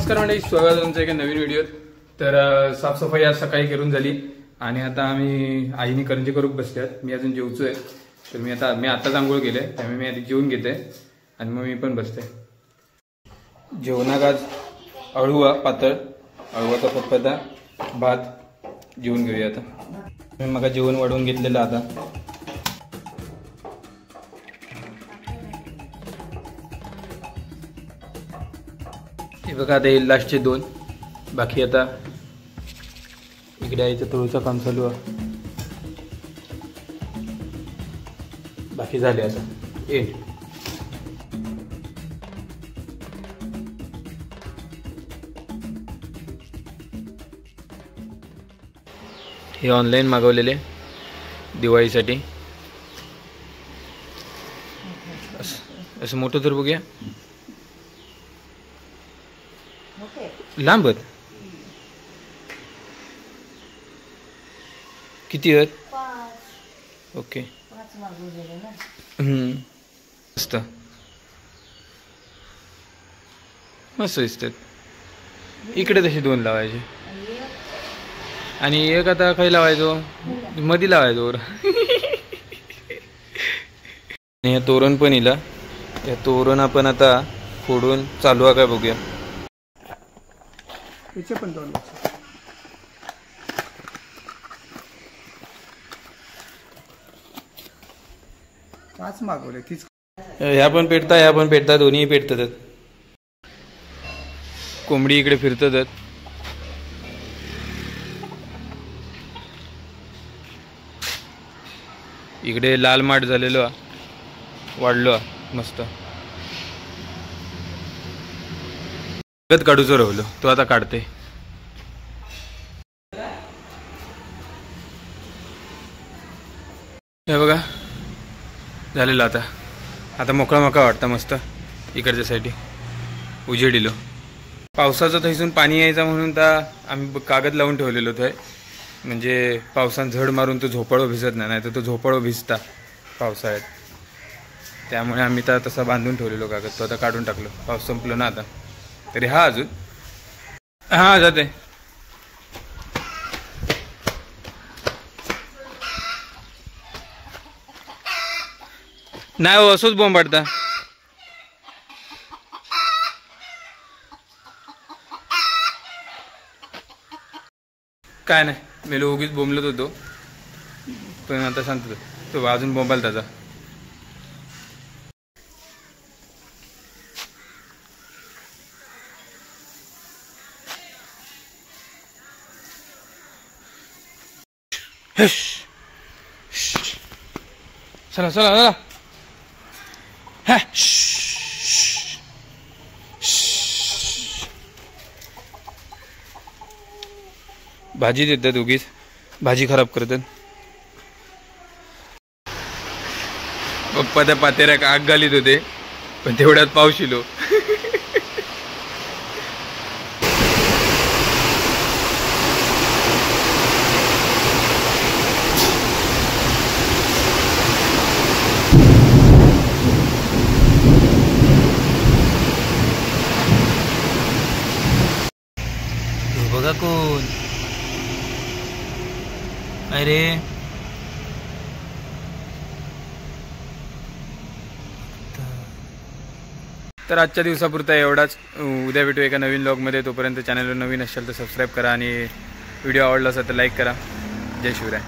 नमस्कार मंडळी, स्वागत आहे तुमचं एका नवीन व्हिडिओत। तर साफसफाई आज सकाळी करून झाली आणि आता आम्ही आईने करंजी करून बसल्यात। मी अजून जेवतोय, तर मी आताच आंघोळ केलंय, त्यामुळे मी आधी जेवून घेते आणि मग मी पण बसते। जेवणात आज अळूवा पातळ, अळूवाचा फतफता, भात जेवून घेऊया। आता मी मग जेवण वाढवून घेतलेलं आता हे बघा। आता येईल लास्टचे 2, बाकी आता इकडे यायचं तुळूचं काम चालू आहे, बाकी झाले आता एंड। हे ऑनलाईन मागवलेले दिवाळीसाठी, असं मोठं तर बघूया, लांबत किती आहेत? 5। ओके, 5 मागवलेले ना। मस्त मस्त दिसतात। इकडे तसे 2 लावायचे आणि एक आता खाली लावायचो, मध्ये लावायचो वर। हे तोरण पण इला, या तोरण आपण आता फोडून चालू आहे काय बघूया। याचे पण 2 5 मागवले। ह्या पण पेटतात, ह्या पण पेटतात, दोन्ही पेटतात। कोंबडी इकडे फिरतात। इकडे लाल माठ झालेलो वाढलो मस्त। काढूचं राहिलो, तो आता काढते। हे बघा झालेलं आता मोकळा वाटतं मस्त। इकडच्या साईडी उजेड दिलो, पावसाचं थैसून पाणी यायचा म्हणून तर आम्ही कागद लावून ठेवलेलो होतो, म्हणजे पावसानं झड मारून तो झोपाळो भिजत नाही, तर तो झोपाळो भिजता पावसाळ्यात, त्यामुळे आम्ही तर तसा बांधून ठेवलेलो कागद। तो आता काढून टाकलो, पाऊस संपलो ना आता, तरी हा अजून हा जाते। नाही हो, असंच बॉम्ब पाडता। काय नाही, मी उगीच बोंबलत होतो, पण आता सांगतो तो अजून बोंबाल त्याचा। चला चला चला, भाजी देतात उगीच, भाजी खराब करतात। पप्पा त्या पातेऱ्याक आग घालीत होते, पण तेवढ्यात पाऊस इलो। बघा कोण, अरे तर आजच्या दिवसापुरता एवढाच। उद्या भेटू एका नवीन व्लॉगमध्ये, तोपर्यंत चॅनलवर नवीन असाल तर सबस्क्राईब करा आणि व्हिडिओ आवडला असेल तर लाईक करा। जय शिवराय।